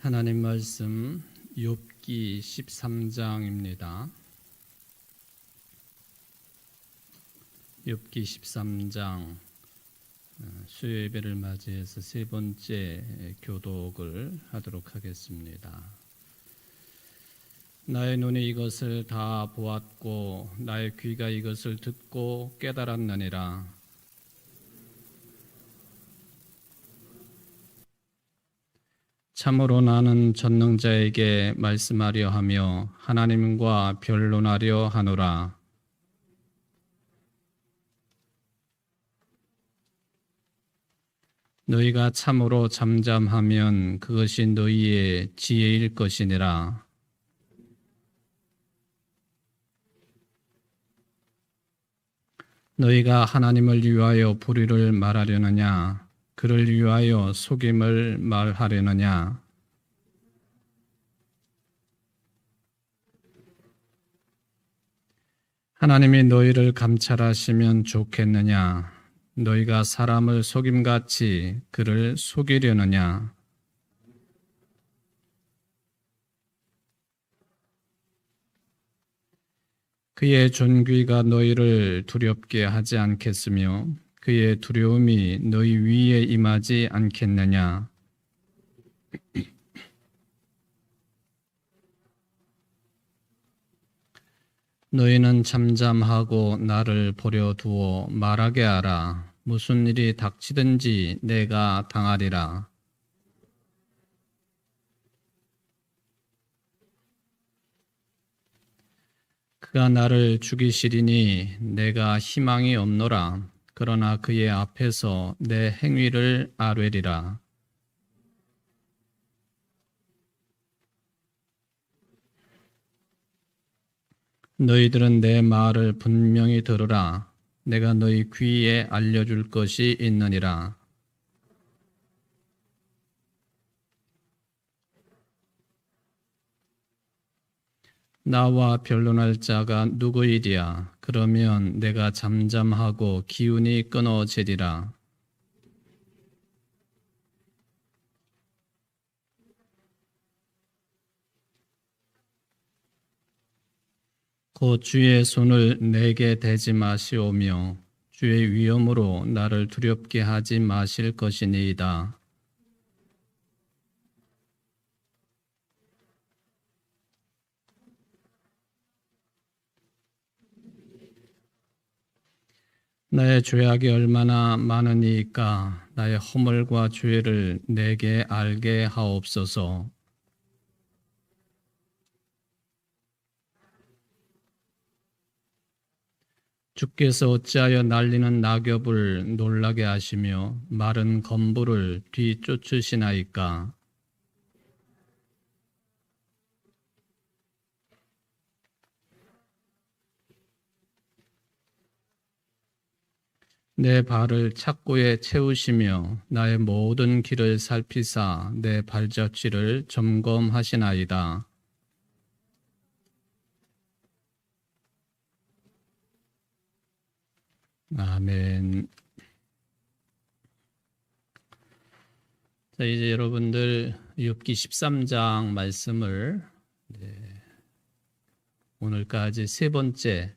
하나님 말씀 욥기 13장입니다. 욥기 13장 수요 예배를 맞이해서 세 번째 교독을 하도록 하겠습니다. 나의 눈이 이것을 다 보았고 나의 귀가 이것을 듣고 깨달았느니라. 참으로 나는 전능자에게 말씀하려 하며 하나님과 변론하려 하노라. 너희가 참으로 잠잠하면 그것이 너희의 지혜일 것이니라. 너희가 하나님을 위하여 불의를 말하려느냐? 그를 위하여 속임을 말하려느냐? 하나님이 너희를 감찰하시면 좋겠느냐? 너희가 사람을 속임같이 그를 속이려느냐? 그의 존귀가 너희를 두렵게 하지 않겠으며 그의 두려움이 너희 위에 임하지 않겠느냐? 너희는 잠잠하고 나를 보려 두어 말하게 하라. 무슨 일이 닥치든지 내가 당하리라. 그가 나를 죽이시리니 내가 희망이 없노라. 그러나 그의 앞에서 내 행위를 아뢰리라. 너희들은 내 말을 분명히 들으라. 내가 너희 귀에 알려줄 것이 있느니라. 나와 변론할 자가 누구이랴? 그러면 내가 잠잠하고 기운이 끊어지리라. 곧 주의 손을 내게 대지 마시오며 주의 위엄으로 나를 두렵게 하지 마실 것이니이다. 나의 죄악이 얼마나 많으니까 나의 허물과 죄를 내게 알게 하옵소서. 주께서 어찌하여 날리는 낙엽을 놀라게 하시며 마른 검부를 뒤쫓으시나이까? 내 발을 착고에 채우시며 나의 모든 길을 살피사 내 발자취를 점검하시나이다. 아멘. 자, 이제 여러분들 욥기 13장 말씀을 오늘까지 세 번째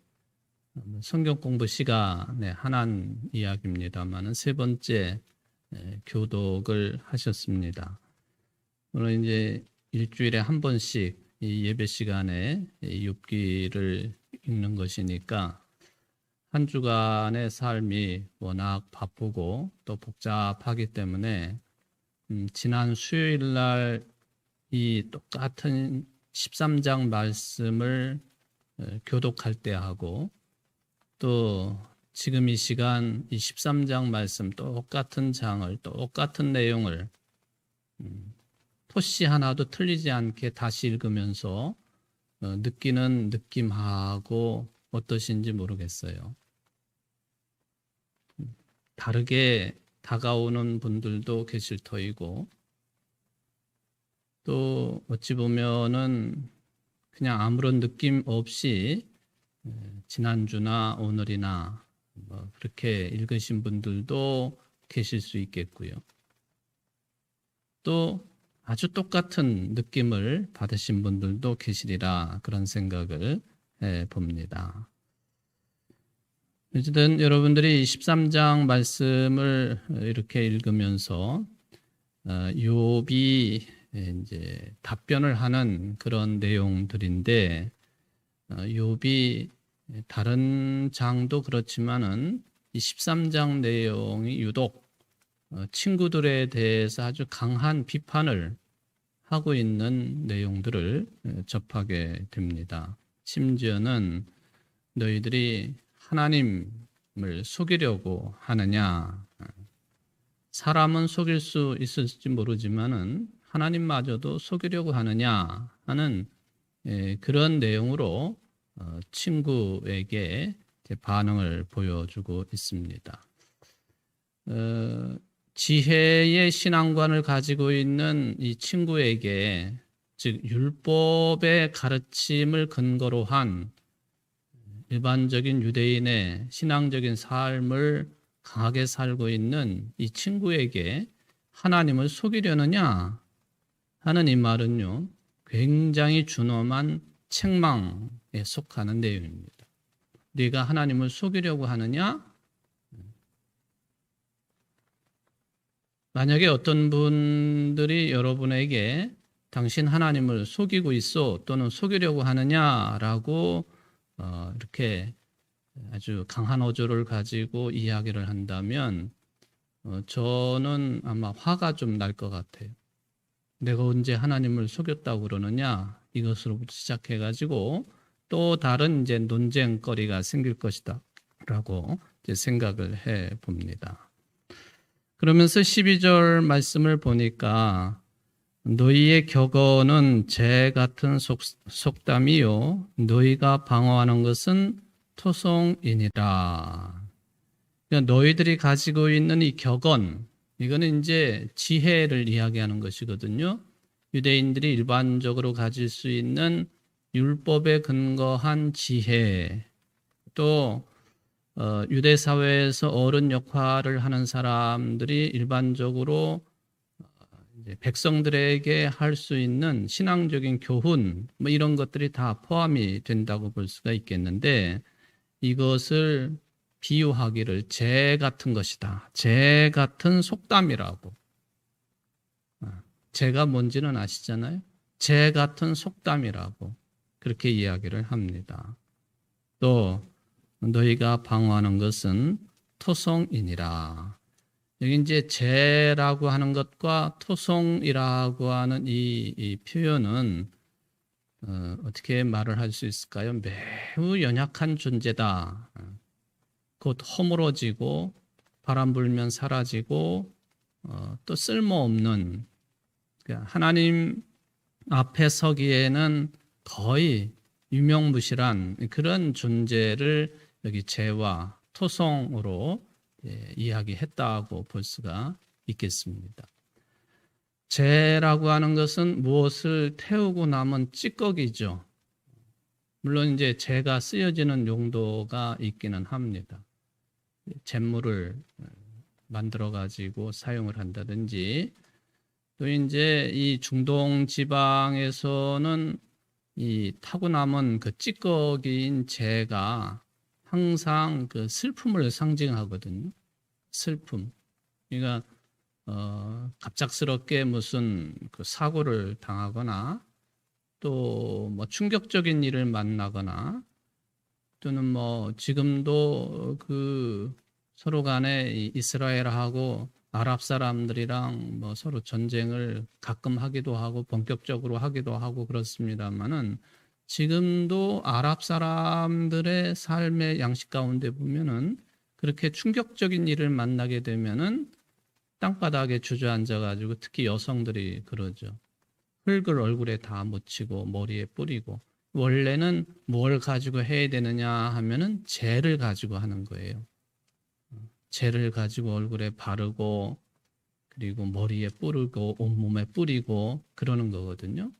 성경 공부 시간에 한한 이야기입니다만은 세 번째 교독을 하셨습니다. 오늘 이제 일주일에 한 번씩 이 예배 시간에 욥기를 읽는 것이니까 한 주간의 삶이 워낙 바쁘고 또 복잡하기 때문에 지난 수요일 날 이 똑같은 13장 말씀을 교독할 때 하고 또 지금 이 시간 이 13장 말씀 똑같은 장을 똑같은 내용을 토시 하나도 틀리지 않게 다시 읽으면서 느끼는 느낌하고 어떠신지 모르겠어요. 다르게 다가오는 분들도 계실 터이고 또 어찌 보면은 그냥 아무런 느낌 없이 지난주나 오늘이나 그렇게 읽으신 분들도 계실 수 있겠고요. 또 아주 똑같은 느낌을 받으신 분들도 계시리라 그런 생각을 해 봅니다. 어쨌든 여러분들이 13장 말씀을 이렇게 읽으면서 욥이 이제 답변을 하는 그런 내용들인데 욥이 다른 장도 그렇지만은 이 13장 내용이 유독 친구들에 대해서 아주 강한 비판을 하고 있는 내용들을 접하게 됩니다. 심지어는 너희들이 하나님을 속이려고 하느냐? 사람은 속일 수 있을지 모르지만은 하나님마저도 속이려고 하느냐 하는 그런 내용으로 친구에게 반응을 보여주고 있습니다. 지혜의 신앙관을 가지고 있는 이 친구에게, 즉 율법의 가르침을 근거로 한 일반적인 유대인의 신앙적인 삶을 강하게 살고 있는 이 친구에게 하나님을 속이려느냐 하는 이 말은요, 굉장히 준엄한 책망에 속하는 내용입니다. 네가 하나님을 속이려고 하느냐? 만약에 어떤 분들이 여러분에게 당신 하나님을 속이고 있어 또는 속이려고 하느냐라고 이렇게 아주 강한 어조를 가지고 이야기를 한다면 저는 아마 화가 좀 날 것 같아요. 내가 언제 하나님을 속였다고 그러느냐, 이것으로부터 시작해가지고 또 다른 이제 논쟁거리가 생길 것이다 라고 이제 생각을 해 봅니다. 그러면서 12절 말씀을 보니까 너희의 격언은 재 같은 속담이요 너희가 방어하는 것은 토송이니라. 그러니까 너희들이 가지고 있는 이 격언, 이거는 이제 지혜를 이야기하는 것이거든요. 유대인들이 일반적으로 가질 수 있는 율법에 근거한 지혜, 또 유대 사회에서 어른 역할을 하는 사람들이 일반적으로 이제 백성들에게 할 수 있는 신앙적인 교훈, 뭐 이런 것들이 다 포함이 된다고 볼 수가 있겠는데, 이것을 비유하기를 재 같은 것이다. 재 같은 속담이라고. 재가 뭔지는 아시잖아요. 재 같은 속담이라고 그렇게 이야기를 합니다. 또 너희가 방어하는 것은 토성이니라. 여기 이제 재라고 하는 것과 토성이라고 하는 이 표현은 어떻게 말을 할 수 있을까요? 매우 연약한 존재다. 곧 허물어지고 바람 불면 사라지고 또 쓸모없는, 그러니까 하나님 앞에 서기에는 거의 유명무실한 그런 존재를 여기 재와 토성으로 이야기했다고 볼 수가 있겠습니다. 재라고 하는 것은 무엇을 태우고 남은 찌꺼기죠. 물론 이제 재가 쓰여지는 용도가 있기는 합니다. 잿물을 만들어 가지고 사용을 한다든지, 또 이제 이 중동 지방에서는 이 타고 남은 그 찌꺼기인 재가 항상 그 슬픔을 상징하거든요. 슬픔. 그러니까 갑작스럽게 무슨 그 사고를 당하거나 또 뭐 충격적인 일을 만나거나 또는 뭐 지금도 그 서로 간에 이스라엘하고 아랍 사람들이랑 뭐 서로 전쟁을 가끔 하기도 하고 본격적으로 하기도 하고 그렇습니다만은, 지금도 아랍 사람들의 삶의 양식 가운데 보면은 그렇게 충격적인 일을 만나게 되면은 땅바닥에 주저앉아 가지고, 특히 여성들이 그러죠. 흙을 얼굴에 다 묻히고 머리에 뿌리고, 원래는 뭘 가지고 해야 되느냐 하면은 재를 가지고 하는 거예요. 재를 가지고 얼굴에 바르고 그리고 머리에 뿌리고 온몸에 뿌리고 그러는 거거든요.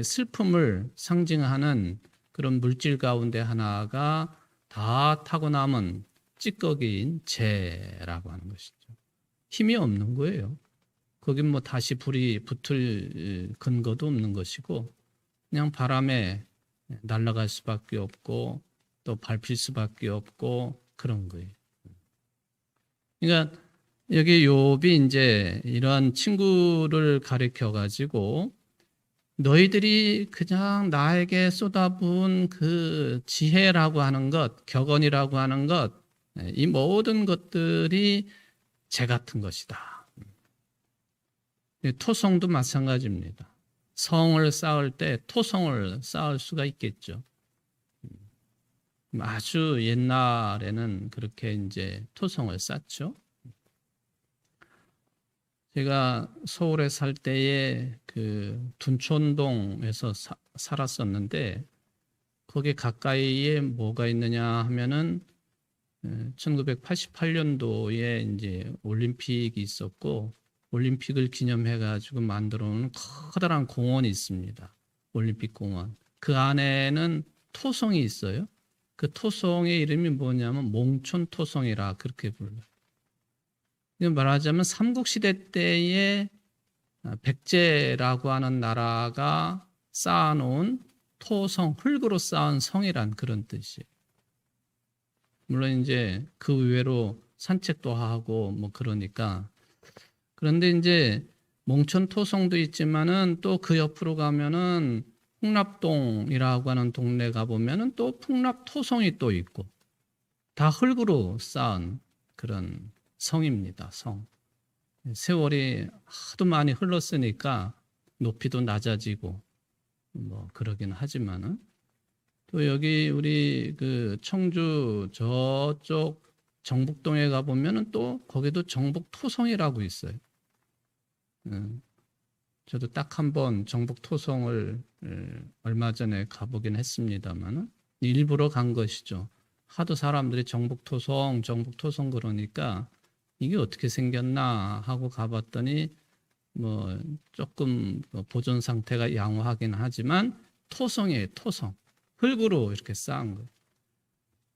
슬픔을 상징하는 그런 물질 가운데 하나가 다 타고 남은 찌꺼기인 재라고 하는 것이죠. 힘이 없는 거예요. 거긴 뭐 다시 불이 붙을 근거도 없는 것이고 그냥 바람에 날아갈 수밖에 없고 또 밟힐 수밖에 없고 그런 거예요. 그러니까 여기 욥이 이제 이런 친구를 가리켜 가지고 너희들이 그냥 나에게 쏟아부은 그 지혜라고 하는 것, 격언이라고 하는 것, 이 모든 것들이 재 같은 것이다. 토성도 마찬가지입니다. 성을 쌓을 때 토성을 쌓을 수가 있겠죠. 아주 옛날에는 그렇게 이제 토성을 쌓죠. 제가 서울에 살 때에 그 둔촌동에서 살았었는데 거기 가까이에 뭐가 있느냐 하면은 1988년도에 이제 올림픽이 있었고 올림픽을 기념해 가지고 만들어 놓은 커다란 공원이 있습니다. 올림픽 공원. 그 안에는 토성이 있어요. 그 토성의 이름이 뭐냐면 몽촌 토성이라 그렇게 불러요. 말하자면 삼국시대 때에 백제라고 하는 나라가 쌓아놓은 토성, 흙으로 쌓은 성이란 그런 뜻이에요. 물론 이제 그 외로 산책도 하고 뭐 그러니까 그런데 이제 몽촌 토성도 있지만은 또 그 옆으로 가면은 풍납동이라고 하는 동네 가보면은 또 풍납 토성이 또 있고 다 흙으로 쌓은 그런 성입니다. 성. 세월이 하도 많이 흘렀으니까 높이도 낮아지고 뭐 그러긴 하지만은 또 여기 우리 그 청주 저쪽 정북동에 가보면은 또 거기도 정북 토성이라고 있어요. 저도 딱 한 번 정북 토성을 얼마 전에 가보긴 했습니다만은 일부러 간 것이죠. 하도 사람들이 정북 토성 그러니까 이게 어떻게 생겼나 하고 가봤더니 뭐 조금 보존 상태가 양호하긴 하지만 토성이에요. 토성. 흙으로 이렇게 쌓은 거예요.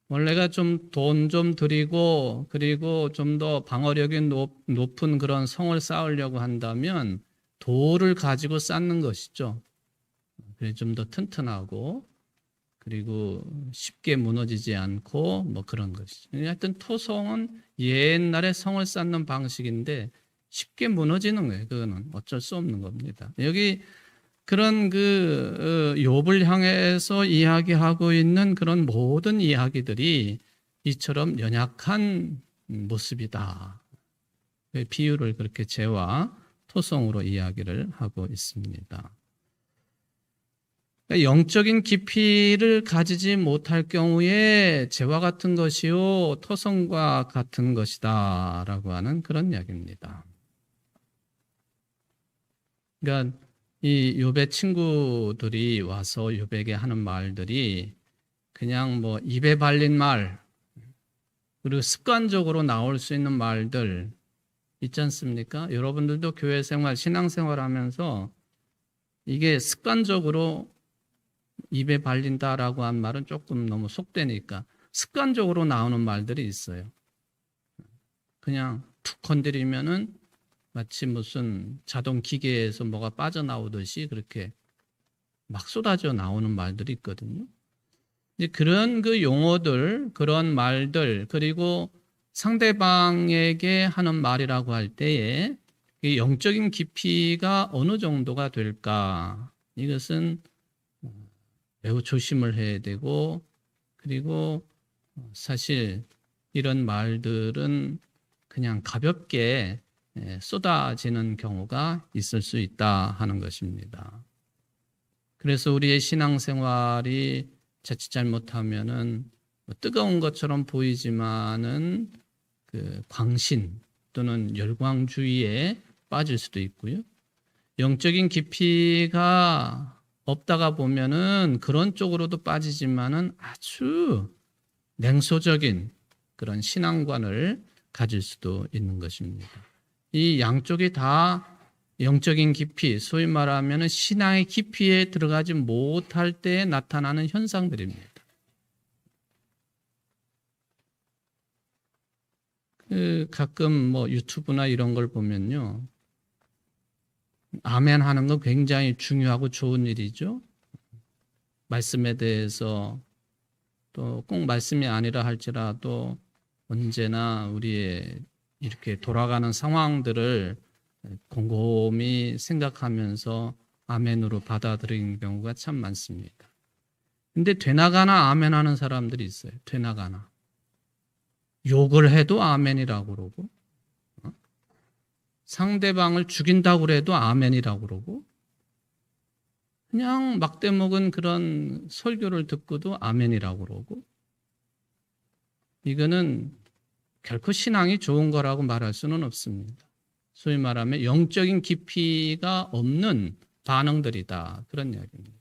원래가 좀 돈 좀 들이고 그리고 좀 더 방어력이 높은 그런 성을 쌓으려고 한다면 돌을 가지고 쌓는 것이죠. 그래 좀 더 튼튼하고 그리고 쉽게 무너지지 않고 뭐 그런 것이죠. 하여튼 토성은 옛날에 성을 쌓는 방식인데 쉽게 무너지는 거예요. 그거는 어쩔 수 없는 겁니다. 여기 그런 그 욥을 향해서 이야기하고 있는 그런 모든 이야기들이 이처럼 연약한 모습이다. 비유를 그렇게 재와 토성으로 이야기를 하고 있습니다. 영적인 깊이를 가지지 못할 경우에 재와 같은 것이요 토성과 같은 것이다 라고 하는 그런 이야기입니다. 그러니까 이 욥의 친구들이 와서 욥에게 하는 말들이 그냥 뭐 입에 발린 말 그리고 습관적으로 나올 수 있는 말들 있지 않습니까? 여러분들도 교회 생활, 신앙 생활 하면서 이게 습관적으로 입에 발린다라고 한 말은 조금 너무 속되니까 습관적으로 나오는 말들이 있어요. 그냥 툭 건드리면은 마치 무슨 자동 기계에서 뭐가 빠져나오듯이 그렇게 막 쏟아져 나오는 말들이 있거든요. 이제 그런 그 용어들, 그런 말들, 그리고 상대방에게 하는 말이라고 할 때에 영적인 깊이가 어느 정도가 될까? 이것은 매우 조심을 해야 되고, 그리고 사실 이런 말들은 그냥 가볍게 쏟아지는 경우가 있을 수 있다 하는 것입니다. 그래서 우리의 신앙생활이 자칫 잘못하면은 뜨거운 것처럼 보이지만은 그 광신 또는 열광주의에 빠질 수도 있고요. 영적인 깊이가 없다가 보면은 그런 쪽으로도 빠지지만은 아주 냉소적인 그런 신앙관을 가질 수도 있는 것입니다. 이 양쪽이 다 영적인 깊이, 소위 말하면 신앙의 깊이에 들어가지 못할 때 나타나는 현상들입니다. 가끔 뭐 유튜브나 이런 걸 보면요. 아멘 하는 건 굉장히 중요하고 좋은 일이죠. 말씀에 대해서 또 꼭 말씀이 아니라 할지라도 언제나 우리의 이렇게 돌아가는 상황들을 곰곰이 생각하면서 아멘으로 받아들이는 경우가 참 많습니다. 근데 되나가나 아멘 하는 사람들이 있어요. 되나가나. 욕을 해도 아멘이라고 그러고, 상대방을 죽인다고 그래도 아멘이라고 그러고, 그냥 막대먹은 그런 설교를 듣고도 아멘이라고 그러고, 이거는 결코 신앙이 좋은 거라고 말할 수는 없습니다. 소위 말하면 영적인 깊이가 없는 반응들이다. 그런 이야기입니다.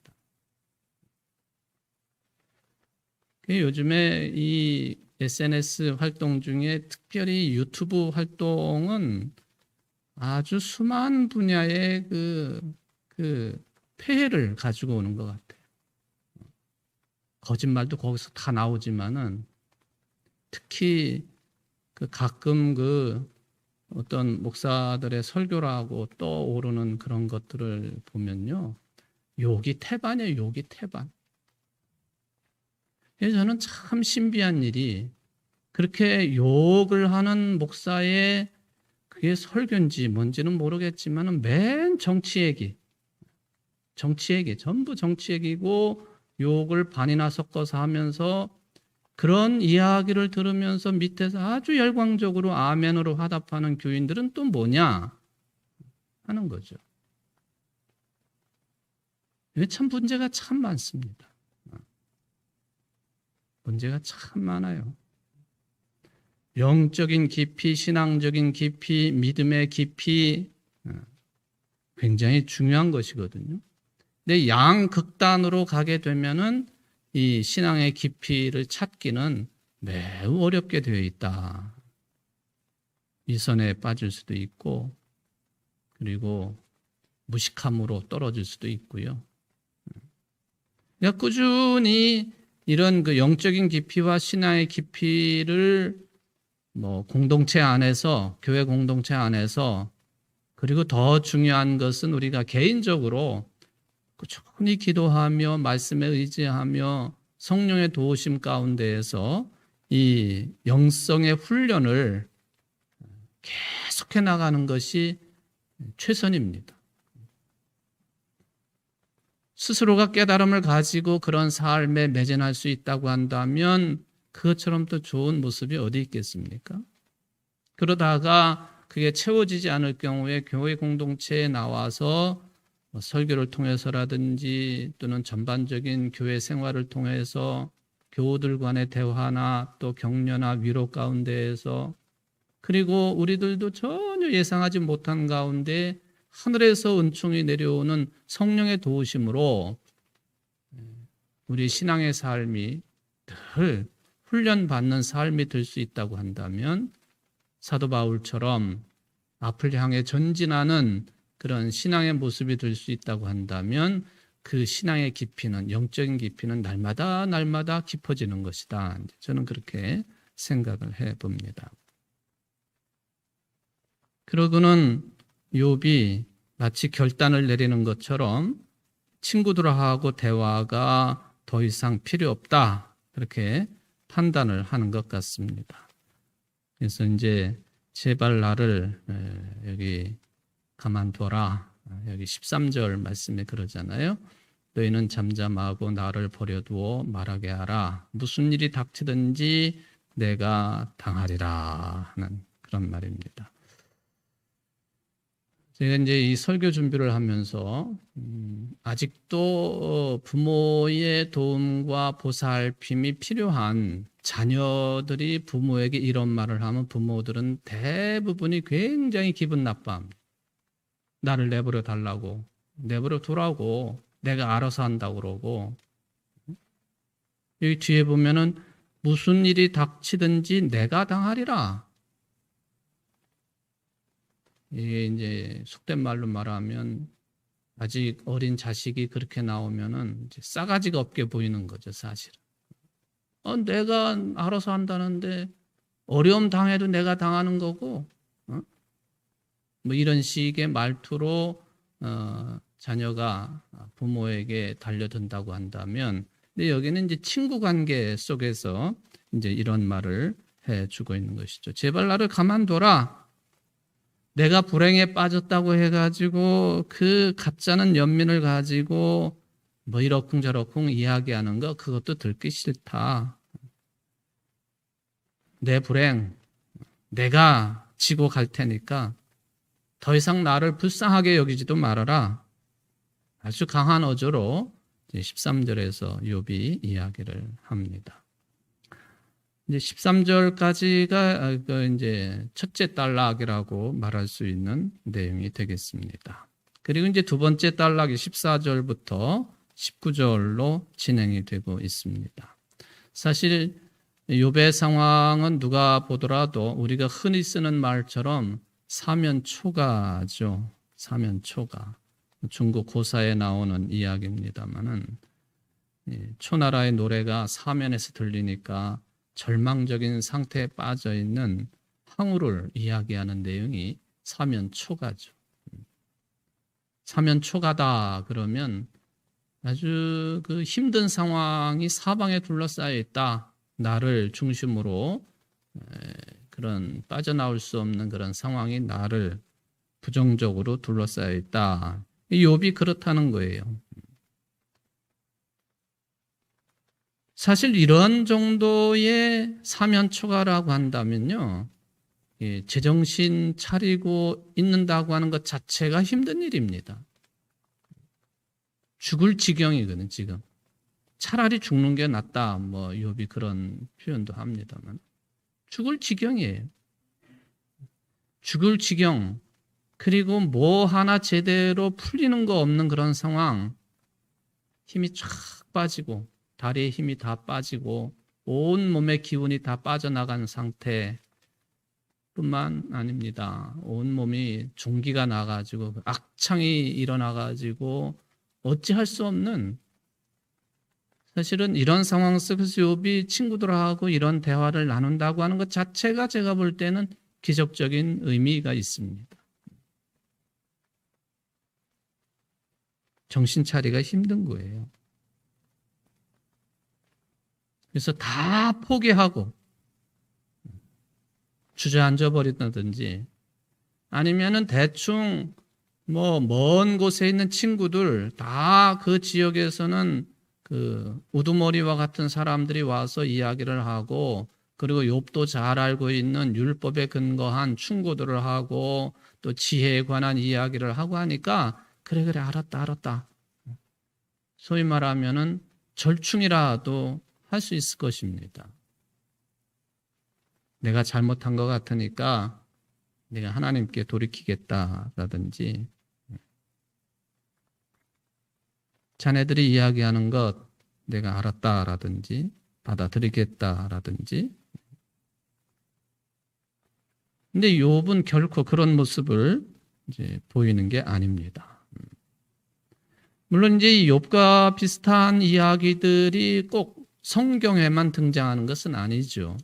요즘에 이 SNS 활동 중에 특별히 유튜브 활동은 아주 수많은 분야의 그 폐해를 가지고 오는 것 같아요. 거짓말도 거기서 다 나오지만은 특히 가끔 어떤 목사들의 설교라고 떠오르는 그런 것들을 보면요. 욕이 태반이에요. 욕이 태반. 그래서 저는 참 신비한 일이 그렇게 욕을 하는 목사의 그게 설교인지 뭔지는 모르겠지만 맨 정치 얘기, 전부 정치 얘기고 욕을 반이나 섞어서 하면서 그런 이야기를 들으면서 밑에서 아주 열광적으로 아멘으로 화답하는 교인들은 또 뭐냐 하는 거죠. 참 문제가 참 많습니다. 문제가 참 많아요. 영적인 깊이, 신앙적인 깊이, 믿음의 깊이 굉장히 중요한 것이거든요. 근데 양극단으로 가게 되면은 이 신앙의 깊이를 찾기는 매우 어렵게 되어 있다. 위선에 빠질 수도 있고, 그리고 무식함으로 떨어질 수도 있고요. 그러니까 꾸준히 이런 영적인 깊이와 신앙의 깊이를 공동체 안에서, 교회 공동체 안에서, 그리고 더 중요한 것은 우리가 개인적으로 꾸준히 기도하며 말씀에 의지하며 성령의 도우심 가운데에서 이 영성의 훈련을 계속해 나가는 것이 최선입니다. 스스로가 깨달음을 가지고 그런 삶에 매진할 수 있다고 한다면 그것처럼 또 좋은 모습이 어디 있겠습니까? 그러다가 그게 채워지지 않을 경우에 교회 공동체에 나와서 설교를 통해서라든지 또는 전반적인 교회 생활을 통해서 교우들 간의 대화나 또 격려나 위로 가운데에서 그리고 우리들도 전혀 예상하지 못한 가운데 하늘에서 은총이 내려오는 성령의 도우심으로 우리 신앙의 삶이 늘 훈련받는 삶이 될 수 있다고 한다면 사도 바울처럼 앞을 향해 전진하는 그런 신앙의 모습이 될 수 있다고 한다면 그 신앙의 깊이는, 영적인 깊이는 날마다 깊어지는 것이다. 저는 그렇게 생각을 해봅니다. 그러고는 욥이 마치 결단을 내리는 것처럼 친구들하고 대화가 더 이상 필요 없다. 그렇게 판단을 하는 것 같습니다. 그래서 이제 제발 나를 여기 가만둬라. 여기 13절 말씀에 그러잖아요. 너희는 잠잠하고 나를 버려두어 말하게 하라. 무슨 일이 닥치든지 내가 당하리라 하는 그런 말입니다. 제가 이제 이 설교 준비를 하면서 아직도 부모의 도움과 보살핌이 필요한 자녀들이 부모에게 이런 말을 하면 부모들은 대부분이 굉장히 기분 나빠합니다. 나를 내버려 달라고, 내버려 두라고, 내가 알아서 한다고 그러고. 여기 뒤에 보면은 무슨 일이 닥치든지 내가 당하리라. 이게 이제 속된 말로 말하면 아직 어린 자식이 그렇게 나오면은 이제 싸가지가 없게 보이는 거죠, 사실은. 내가 알아서 한다는데 어려움 당해도 내가 당하는 거고, 뭐 이런 식의 말투로 자녀가 부모에게 달려든다고 한다면, 근데 여기는 이제 친구 관계 속에서 이제 이런 말을 해주고 있는 것이죠. 제발 나를 가만둬라. 내가 불행에 빠졌다고 해가지고 그 가짜는 연민을 가지고 뭐 이러쿵저러쿵 이야기하는 거, 그것도 듣기 싫다. 내 불행 내가 지고 갈 테니까 더 이상 나를 불쌍하게 여기지도 말아라. 아주 강한 어조로 13절에서 욥이 이야기를 합니다. 이제 13절까지가 이제 첫째 단락이라고 말할 수 있는 내용이 되겠습니다. 그리고 이제 두 번째 단락이 14절부터 19절로 진행이 되고 있습니다. 사실 욥의 상황은 누가 보더라도 우리가 흔히 쓰는 말처럼 사면초가죠. 사면초가. 중국 고사에 나오는 이야기입니다만은 초나라의 노래가 사면에서 들리니까 절망적인 상태에 빠져 있는 황후를 이야기하는 내용이 사면초가죠. 사면초가다 그러면 아주 그 힘든 상황이 사방에 둘러싸여 있다. 나를 중심으로 그런 빠져나올 수 없는 그런 상황이 나를 부정적으로 둘러싸여 있다. 욥이 그렇다는 거예요. 사실 이런 정도의 사면초가라고 한다면요, 제정신 차리고 있는다고 하는 것 자체가 힘든 일입니다. 죽을 지경이거든 지금. 차라리 죽는 게 낫다. 뭐 욥이 그런 표현도 합니다만 죽을 지경이에요. 죽을 지경. 그리고 뭐 하나 제대로 풀리는 거 없는 그런 상황. 힘이 쫙 빠지고 다리에 힘이 다 빠지고 온 몸의 기운이 다 빠져나간 상태 뿐만 아닙니다. 온 몸이 종기가 나가지고 악창이 일어나가지고 어찌할 수 없는, 사실은 이런 상황 속에서 욥이 친구들하고 이런 대화를 나눈다고 하는 것 자체가 제가 볼 때는 기적적인 의미가 있습니다. 정신 차리기가 힘든 거예요. 그래서 다 포기하고 주저앉아 버린다든지 아니면은 대충 뭐 먼 곳에 있는 친구들 다 그 지역에서는 그 우두머리와 같은 사람들이 와서 이야기를 하고, 그리고 욥도 잘 알고 있는 율법에 근거한 충고들을 하고 또 지혜에 관한 이야기를 하고 하니까 그래 알았다. 소위 말하면은 절충이라도 할 수 있을 것입니다. 내가 잘못한 것 같으니까 내가 하나님께 돌이키겠다라든지, 자네들이 이야기하는 것 내가 알았다라든지 받아들이겠다라든지. 근데 욥은 결코 그런 모습을 이제 보이는 게 아닙니다. 물론 이제 욥과 비슷한 이야기들이 꼭 성경에만 등장하는 것은 아니죠.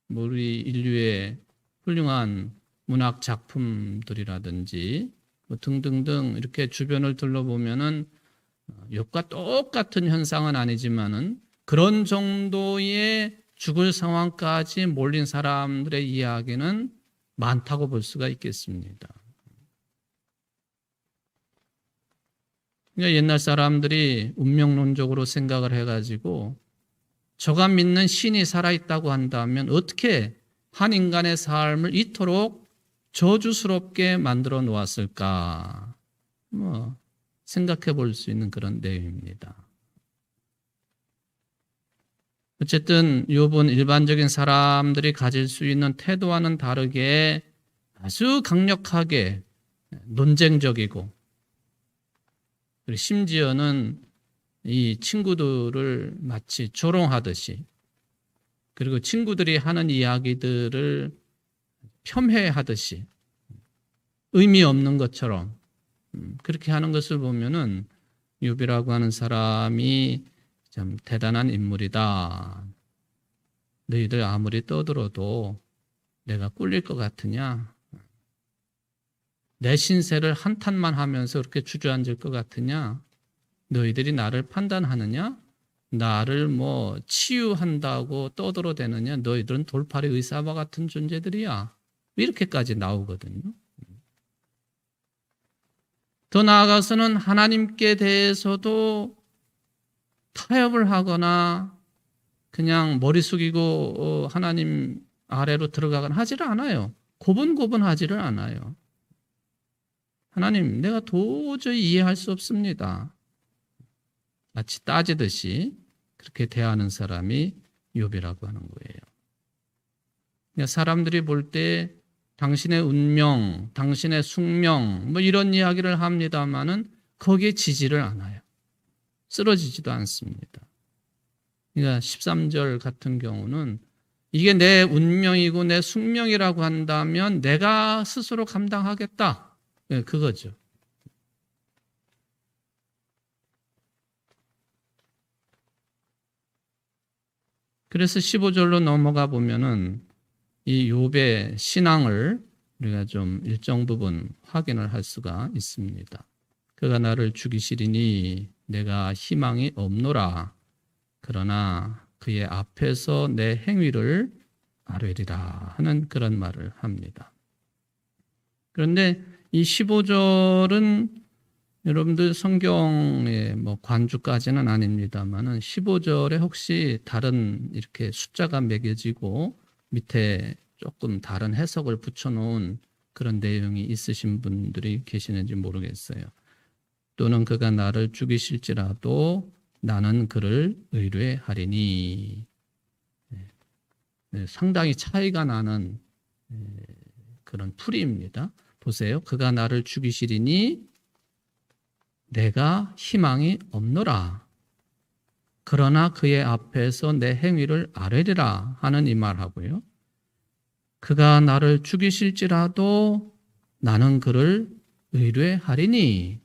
우리 인류의 훌륭한 문학 작품들이라든지 뭐 등등등 이렇게 주변을 둘러보면은 욥과 똑같은 현상은 아니지만은 그런 정도의 죽을 상황까지 몰린 사람들의 이야기는 많다고 볼 수가 있겠습니다. 그러니까 옛날 사람들이 운명론적으로 생각을 해가지고 저가 믿는 신이 살아있다고 한다면 어떻게 한 인간의 삶을 이토록 저주스럽게 만들어 놓았을까? 뭐 생각해 볼 수 있는 그런 내용입니다. 어쨌든 욥은 일반적인 사람들이 가질 수 있는 태도와는 다르게 아주 강력하게 논쟁적이고, 그리고 심지어는 이 친구들을 마치 조롱하듯이, 그리고 친구들이 하는 이야기들을 폄훼하듯이 의미 없는 것처럼 그렇게 하는 것을 보면은 욥이라고 하는 사람이 참 대단한 인물이다. 너희들 아무리 떠들어도 내가 꿀릴 것 같으냐? 내 신세를 한탄만 하면서 그렇게 주저앉을 것 같으냐? 너희들이 나를 판단하느냐? 나를 뭐 치유한다고 떠들어대느냐? 너희들은 돌팔이 의사와 같은 존재들이야. 이렇게까지 나오거든요. 더 나아가서는 하나님께 대해서도 타협을 하거나 그냥 머리 숙이고 하나님 아래로 들어가거나 하지를 않아요. 고분고분하지를 않아요. 하나님, 내가 도저히 이해할 수 없습니다. 마치 따지듯이 그렇게 대하는 사람이 욥이라고 하는 거예요. 그러니까 사람들이 볼 때 당신의 운명, 당신의 숙명 뭐 이런 이야기를 합니다마는 거기에 지지를 않아요. 쓰러지지도 않습니다. 그러니까 13절 같은 경우는 이게 내 운명이고 내 숙명이라고 한다면 내가 스스로 감당하겠다. 네, 그거죠. 그래서 15절로 넘어가 보면은 이 욥의 신앙을 우리가 좀 일정 부분 확인을 할 수가 있습니다. 그가 나를 죽이시리니 내가 희망이 없노라. 그러나 그의 앞에서 내 행위를 아뢰리라 하는 그런 말을 합니다. 그런데 이 15절은 여러분들 성경의 뭐 관주까지는 아닙니다만은 15절에 혹시 다른 이렇게 숫자가 매겨지고 밑에 조금 다른 해석을 붙여놓은 그런 내용이 있으신 분들이 계시는지 모르겠어요. 또는 그가 나를 죽이실지라도 나는 그를 의뢰하리니. 상당히 차이가 나는 그런 풀이입니다. 보세요. 그가 나를 죽이시리니 내가 희망이 없노라. 그러나 그의 앞에서 내 행위를 아뢰리라 하는 이 말하고요. 그가 나를 죽이실지라도 나는 그를 의뢰하리니.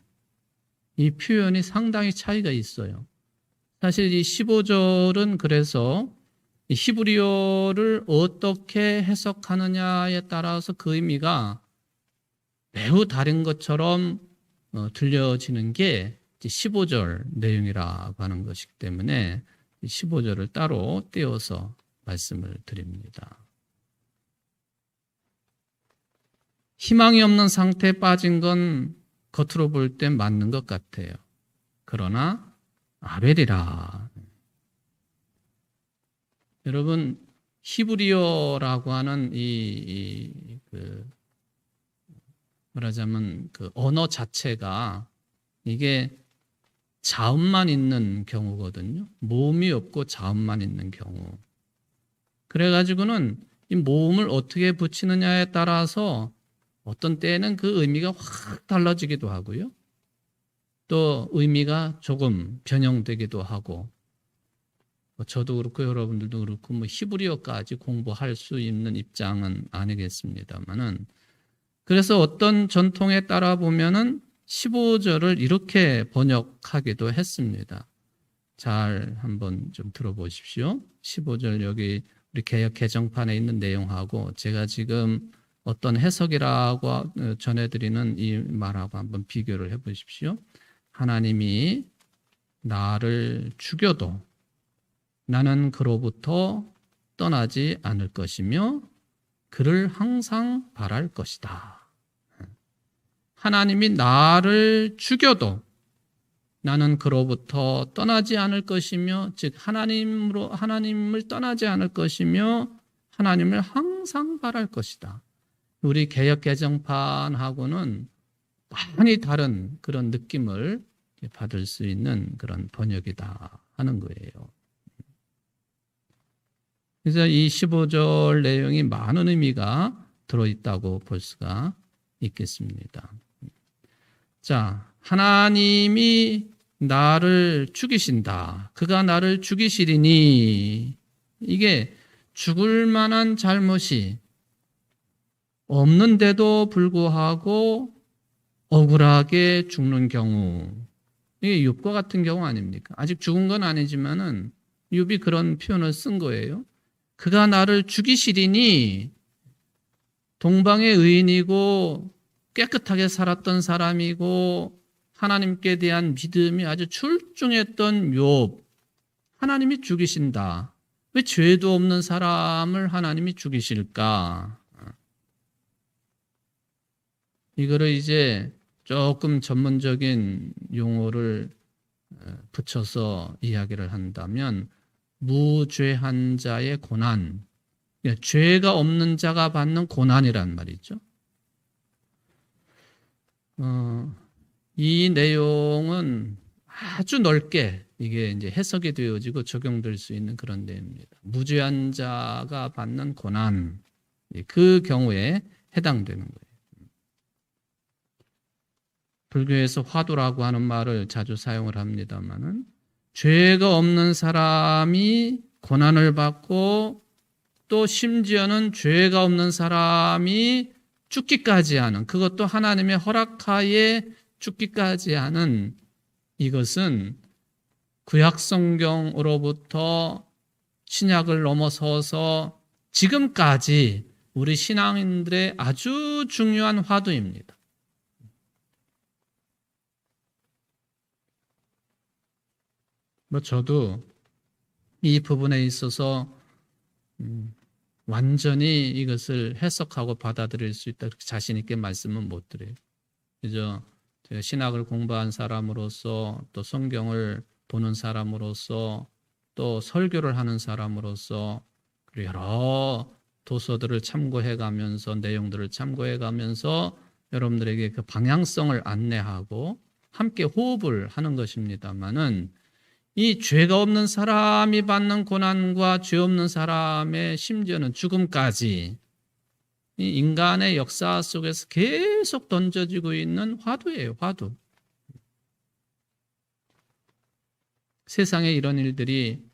이 표현이 상당히 차이가 있어요. 사실 이 15절은 그래서 히브리어를 어떻게 해석하느냐에 따라서 그 의미가 매우 다른 것처럼 들려지는 게 15절 내용이라고 하는 것이기 때문에 15절을 따로 떼어서 말씀을 드립니다. 희망이 없는 상태에 빠진 건 겉으로 볼 때 맞는 것 같아요. 그러나 아벨이라. 여러분 히브리어라고 하는 말하자면 그 언어 자체가 이게 자음만 있는 경우거든요. 모음이 없고 자음만 있는 경우. 그래가지고는 이 모음을 어떻게 붙이느냐에 따라서 어떤 때는 그 의미가 확 달라지기도 하고요. 또 의미가 조금 변형되기도 하고. 저도 그렇고 여러분들도 그렇고 뭐 히브리어까지 공부할 수 있는 입장은 아니겠습니다만은 그래서 어떤 전통에 따라 보면은 15절을 이렇게 번역하기도 했습니다. 잘 한번 좀 들어보십시오. 15절 여기 우리 개역 개정판에 있는 내용하고 제가 지금 어떤 해석이라고 전해드리는 이 말하고 한번 비교를 해보십시오. 하나님이 나를 죽여도 나는 그로부터 떠나지 않을 것이며 그를 항상 바랄 것이다. 하나님이 나를 죽여도 나는 그로부터 떠나지 않을 것이며 즉 하나님을 떠나지 않을 것이며 하나님을 항상 바랄 것이다. 우리 개역 개정판하고는 많이 다른 그런 느낌을 받을 수 있는 그런 번역이다 하는 거예요. 그래서 이 15절 내용이 많은 의미가 들어있다고 볼 수가 있겠습니다. 자, 하나님이 나를 죽이신다. 그가 나를 죽이시리니 이게 죽을 만한 잘못이 없는데도 불구하고 억울하게 죽는 경우 이게 욥과 같은 경우 아닙니까? 아직 죽은 건 아니지만은 욥이 그런 표현을 쓴 거예요. 그가 나를 죽이시리니 동방의 의인이고 깨끗하게 살았던 사람이고 하나님께 대한 믿음이 아주 출중했던 욥, 하나님이 죽이신다. 왜 죄도 없는 사람을 하나님이 죽이실까? 이거를 이제 조금 전문적인 용어를 붙여서 이야기를 한다면 무죄한 자의 고난, 죄가 없는 자가 받는 고난이란 말이죠. 이 내용은 아주 넓게 이게 이제 해석이 되어지고 적용될 수 있는 그런 내용입니다. 무죄한 자가 받는 고난, 그 경우에 해당되는 거예요. 불교에서 화두라고 하는 말을 자주 사용을 합니다만은 죄가 없는 사람이 고난을 받고 또 심지어는 죄가 없는 사람이 죽기까지 하는, 그것도 하나님의 허락하에 죽기까지 하는, 이것은 구약 성경으로부터 신약을 넘어서서 지금까지 우리 신앙인들의 아주 중요한 화두입니다. 저도 이 부분에 있어서 완전히 이것을 해석하고 받아들일 수 있다 그렇게 자신 있게 말씀은 못 드려요. 그죠? 제가 신학을 공부한 사람으로서 또 성경을 보는 사람으로서 또 설교를 하는 사람으로서 그리고 여러 도서들을 참고해 가면서 내용들을 참고해 가면서 여러분들에게 그 방향성을 안내하고 함께 호흡을 하는 것입니다만은 이 죄가 없는 사람이 받는 고난과 죄 없는 사람의 심지어는 죽음까지 이 인간의 역사 속에서 계속 던져지고 있는 화두예요, 화두. 세상에 이런 일들이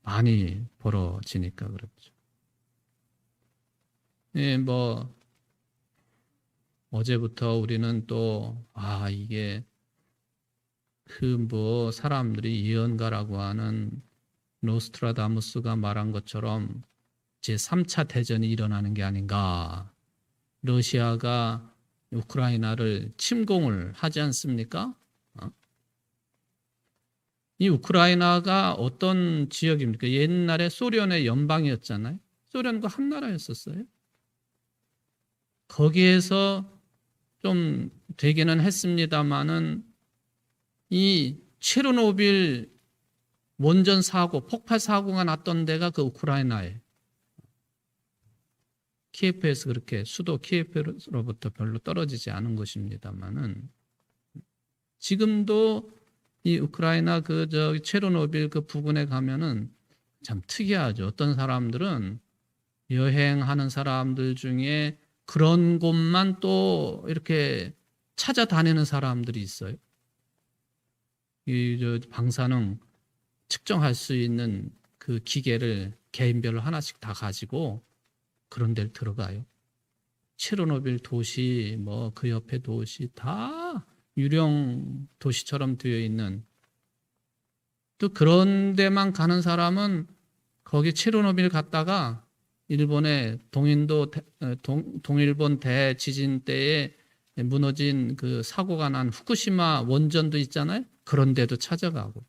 많이 벌어지니까 그렇죠. 예, 어제부터 우리는 또, 이게 사람들이 예언가라고 하는 노스트라다무스가 말한 것처럼 제3차 대전이 일어나는 게 아닌가. 러시아가 우크라이나를 침공을 하지 않습니까? 이 우크라이나가 어떤 지역입니까? 옛날에 소련의 연방이었잖아요. 소련과 한 나라였었어요. 거기에서 좀 되기는 했습니다마는 이 체르노빌 원전 사고, 폭발 사고가 났던 데가 그 우크라이나에 키예프에서 그렇게 수도 키예프로부터 별로 떨어지지 않은 곳입니다만은 지금도 이 우크라이나 체르노빌 그 부근에 가면은 참 특이하죠. 어떤 사람들은 여행하는 사람들 중에 그런 곳만 또 이렇게 찾아다니는 사람들이 있어요. 방사능 측정할 수 있는 그 기계를 개인별로 하나씩 다 가지고 그런 데를 들어가요. 체르노빌 도시, 그 옆에 도시 다 유령 도시처럼 되어 있는, 또 그런 데만 가는 사람은 거기 체르노빌 갔다가 일본의 동일본 대지진 때에 무너진 그 사고가 난 후쿠시마 원전도 있잖아요. 그런 데도 찾아가고.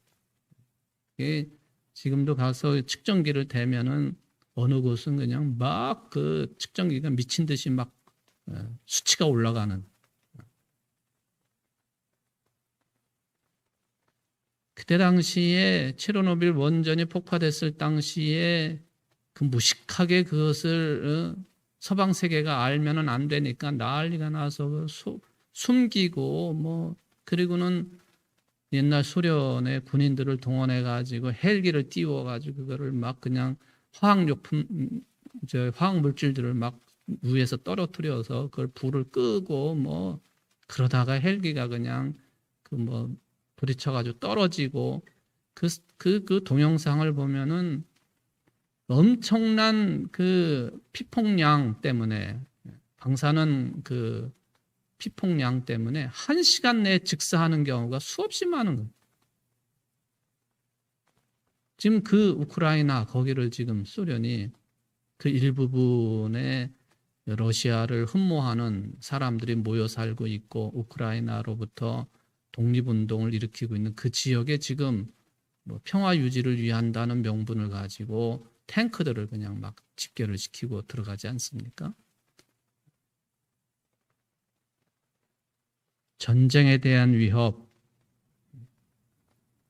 지금도 가서 측정기를 대면은 어느 곳은 그냥 막 그 측정기가 미친 듯이 막 수치가 올라가는. 그때 당시에 체르노빌 원전이 폭파됐을 당시에 그 무식하게 그것을 서방 세계가 알면은 안 되니까 난리가 나서 숨기고 그리고는 옛날 소련의 군인들을 동원해 가지고 헬기를 띄워 가지고 그거를 막 그냥 화학 물질들을 막 위에서 떨어뜨려서 그걸 불을 끄고 그러다가 헬기가 그냥 부딪혀 가지고 떨어지고 그 동영상을 보면은 엄청난 그 피폭량 때문에, 방사능 그 피폭량 때문에 1시간 내에 즉사하는 경우가 수없이 많은 거예요. 지금 그 우크라이나 거기를 지금 소련이 그 일부분에 러시아를 흠모하는 사람들이 모여 살고 있고 우크라이나로부터 독립운동을 일으키고 있는 그 지역에 지금 뭐 평화 유지를 위한다는 명분을 가지고 탱크들을 그냥 막 집결을 시키고 들어가지 않습니까? 전쟁에 대한 위협,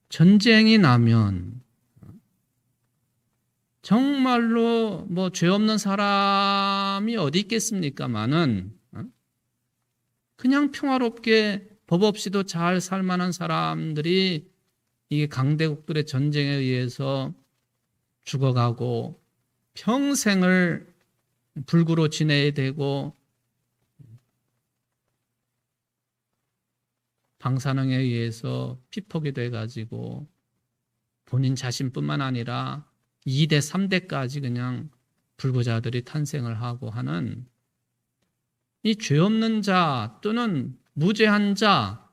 전쟁이 나면 정말로 뭐 죄 없는 사람이 어디 있겠습니까마는 그냥 평화롭게 법 없이도 잘 살 만한 사람들이 이 강대국들의 전쟁에 의해서 죽어가고 평생을 불구로 지내야 되고 방사능에 의해서 피폭이 돼가지고 본인 자신뿐만 아니라 2대, 3대까지 그냥 불구자들이 탄생을 하고 하는 이 죄 없는 자 또는 무죄한 자,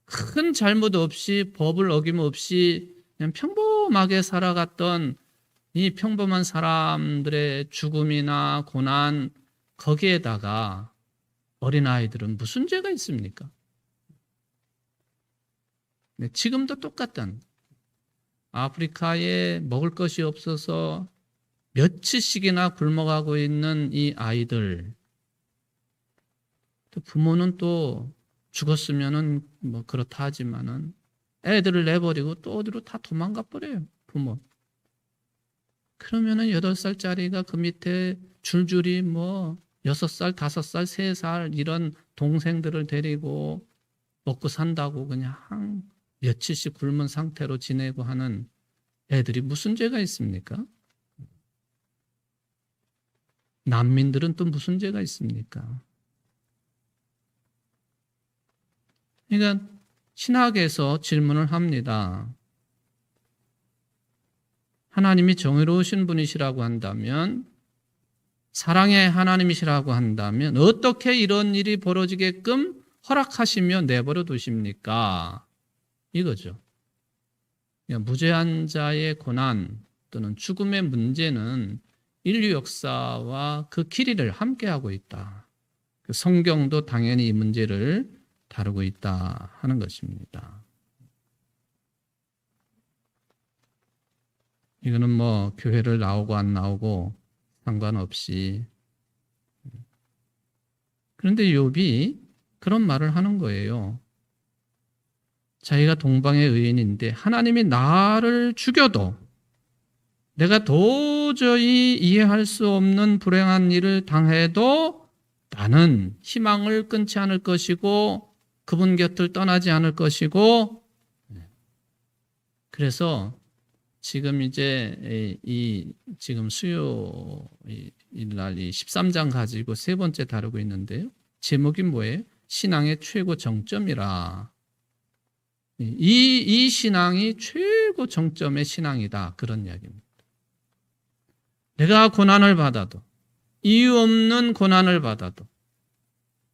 큰 잘못 없이 법을 어김없이 그냥 평범하게 살아갔던 이 평범한 사람들의 죽음이나 고난, 거기에다가 어린아이들은 무슨 죄가 있습니까? 네, 지금도 똑같단 아프리카에 먹을 것이 없어서 며칠씩이나 굶어가고 있는 이 아이들, 또 부모는 또 죽었으면은 뭐 그렇다 하지만은 애들을 내버리고 또 어디로 다 도망가 버려요, 부모. 그러면은 8살짜리가 그 밑에 줄줄이 뭐 6살, 5살, 3살 이런 동생들을 데리고 먹고 산다고 그냥 며칠씩 굶은 상태로 지내고 하는 애들이 무슨 죄가 있습니까? 난민들은 또 무슨 죄가 있습니까? 그러니까 신학에서 질문을 합니다. 하나님이 정의로우신 분이시라고 한다면, 사랑의 하나님이시라고 한다면 어떻게 이런 일이 벌어지게끔 허락하시며 내버려 두십니까? 이거죠. 무죄한 자의 고난 또는 죽음의 문제는 인류 역사와 그 길이를 함께하고 있다. 성경도 당연히 이 문제를 다루고 있다 하는 것입니다. 이거는 뭐 교회를 나오고 안 나오고 상관없이. 그런데 욥이 그런 말을 하는 거예요. 자기가 동방의 의인인데 하나님이 나를 죽여도 내가 도저히 이해할 수 없는 불행한 일을 당해도 나는 희망을 끊지 않을 것이고 그분 곁을 떠나지 않을 것이고, 그래서 지금 이제 지금 수요일 날 이 13장 가지고 세 번째 다루고 있는데요. 제목이 뭐예요? 신앙의 최고 정점이라. 이 신앙이 최고 정점의 신앙이다. 그런 이야기입니다. 내가 고난을 받아도, 이유 없는 고난을 받아도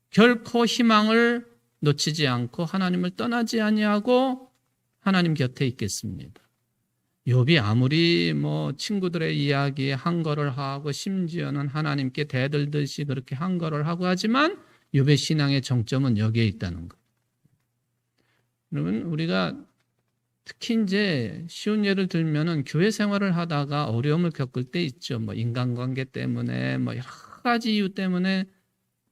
결코 희망을 놓치지 않고 하나님을 떠나지 아니하고 하나님 곁에 있겠습니다. 욥이 아무리 뭐 친구들의 이야기에 항거를 하고 심지어는 하나님께 대들듯이 그렇게 항거를 하고 하지만 욥의 신앙의 정점은 여기에 있다는 것. 여러분, 우리가 특히 이제 쉬운 예를 들면은 교회 생활을 하다가 어려움을 겪을 때 있죠. 뭐 인간관계 때문에 뭐 여러 가지 이유 때문에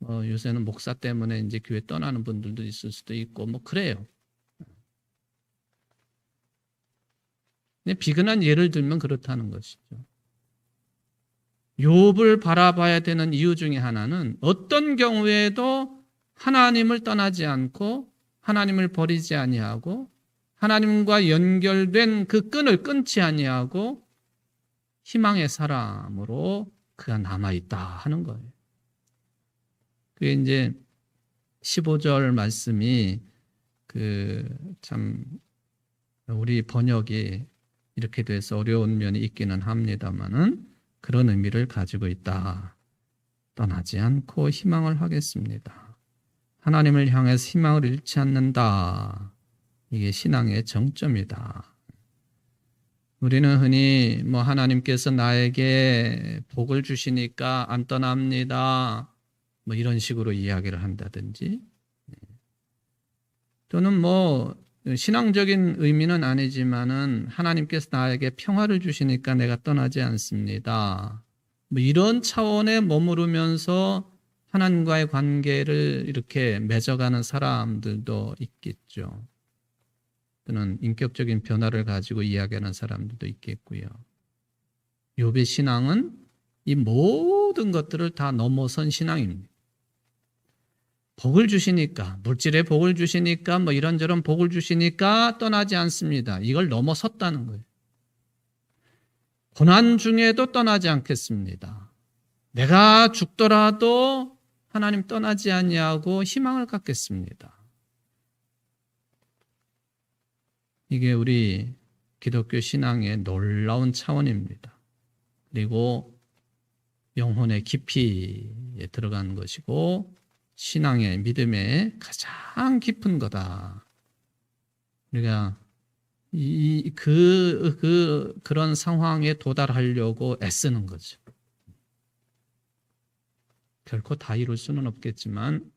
요새는 목사 때문에 이제 교회 떠나는 분들도 있을 수도 있고 뭐 그래요. 근데 비근한 예를 들면 그렇다는 것이죠. 욥을 바라봐야 되는 이유 중에 하나는 어떤 경우에도 하나님을 떠나지 않고 하나님을 버리지 아니하고 하나님과 연결된 그 끈을 끊지 아니하고 희망의 사람으로 그가 남아있다 하는 거예요. 그게 이제 15절 말씀이 참 우리 번역이 이렇게 돼서 어려운 면이 있기는 합니다만은 그런 의미를 가지고 있다. 떠나지 않고 희망을 하겠습니다. 하나님을 향해서 희망을 잃지 않는다. 이게 신앙의 정점이다. 우리는 흔히 뭐 하나님께서 나에게 복을 주시니까 안 떠납니다. 뭐 이런 식으로 이야기를 한다든지, 또는 뭐 신앙적인 의미는 아니지만은 하나님께서 나에게 평화를 주시니까 내가 떠나지 않습니다. 뭐 이런 차원에 머무르면서 하나님과의 관계를 이렇게 맺어가는 사람들도 있겠죠. 또는 인격적인 변화를 가지고 이야기하는 사람들도 있겠고요. 욥의 신앙은 이 모든 것들을 다 넘어선 신앙입니다. 복을 주시니까, 물질의 복을 주시니까, 뭐 이런저런 복을 주시니까 떠나지 않습니다. 이걸 넘어섰다는 거예요. 고난 중에도 떠나지 않겠습니다. 내가 죽더라도 하나님 떠나지 아니하고 희망을 갖겠습니다. 이게 우리 기독교 신앙의 놀라운 차원입니다. 그리고 영혼의 깊이에 들어가는 것이고 신앙의 믿음의 가장 깊은 거다. 우리가 그런 상황에 도달하려고 애쓰는 거죠. 결코 다 이룰 수는 없겠지만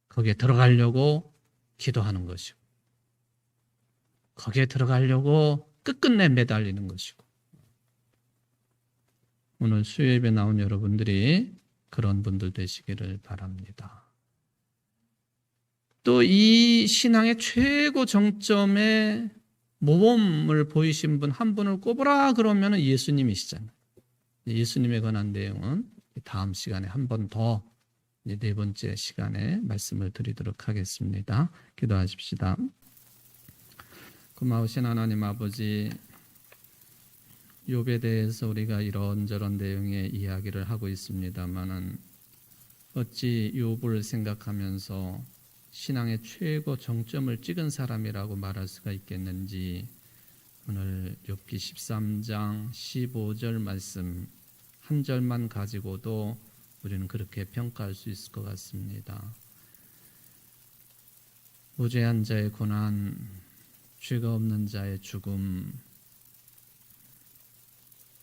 거기에 들어가려고 기도하는 것이고 거기에 들어가려고 끝끝내 매달리는 것이고 오늘 수요예배 나온 여러분들이 그런 분들 되시기를 바랍니다. 또 이 신앙의 최고 정점에 모범을 보이신 분 한 분을 꼽으라 그러면 예수님이시잖아요. 예수님에 관한 내용은 다음 시간에 한 번 더 네 번째 시간에 말씀을 드리도록 하겠습니다. 기도하십시다. 고마우신 하나님 아버지, 욥에 대해서 우리가 이런저런 내용의 이야기를 하고 있습니다만은 어찌 욥을 생각하면서 신앙의 최고 정점을 찍은 사람이라고 말할 수가 있겠는지 오늘 욥기 13장 15절 말씀 한 절만 가지고도 우리는 그렇게 평가할 수 있을 것 같습니다. 무죄한 자의 고난, 죄가 없는 자의 죽음,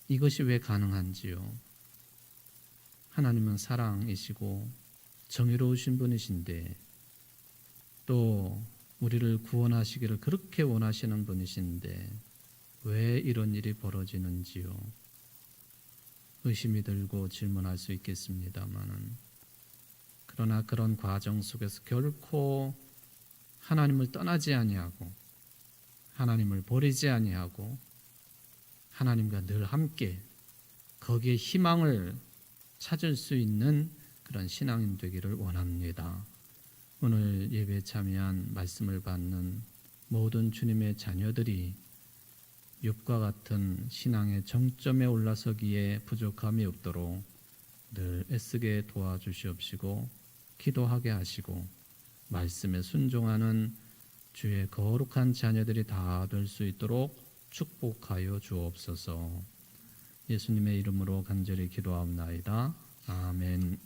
이것이 왜 가능한지요? 하나님은 사랑이시고 정의로우신 분이신데 또 우리를 구원하시기를 그렇게 원하시는 분이신데 왜 이런 일이 벌어지는지요? 의심이 들고 질문할 수 있겠습니다만은 그러나 그런 과정 속에서 결코 하나님을 떠나지 아니하고 하나님을 버리지 아니하고 하나님과 늘 함께 거기에 희망을 찾을 수 있는 그런 신앙인 되기를 원합니다. 오늘 예배에 참여한 말씀을 받는 모든 주님의 자녀들이 욥과 같은 신앙의 정점에 올라서기에 부족함이 없도록 늘 애쓰게 도와주시옵시고 기도하게 하시고 말씀에 순종하는 주의 거룩한 자녀들이 다 될 수 있도록 축복하여 주옵소서. 예수님의 이름으로 간절히 기도하옵나이다. 아멘.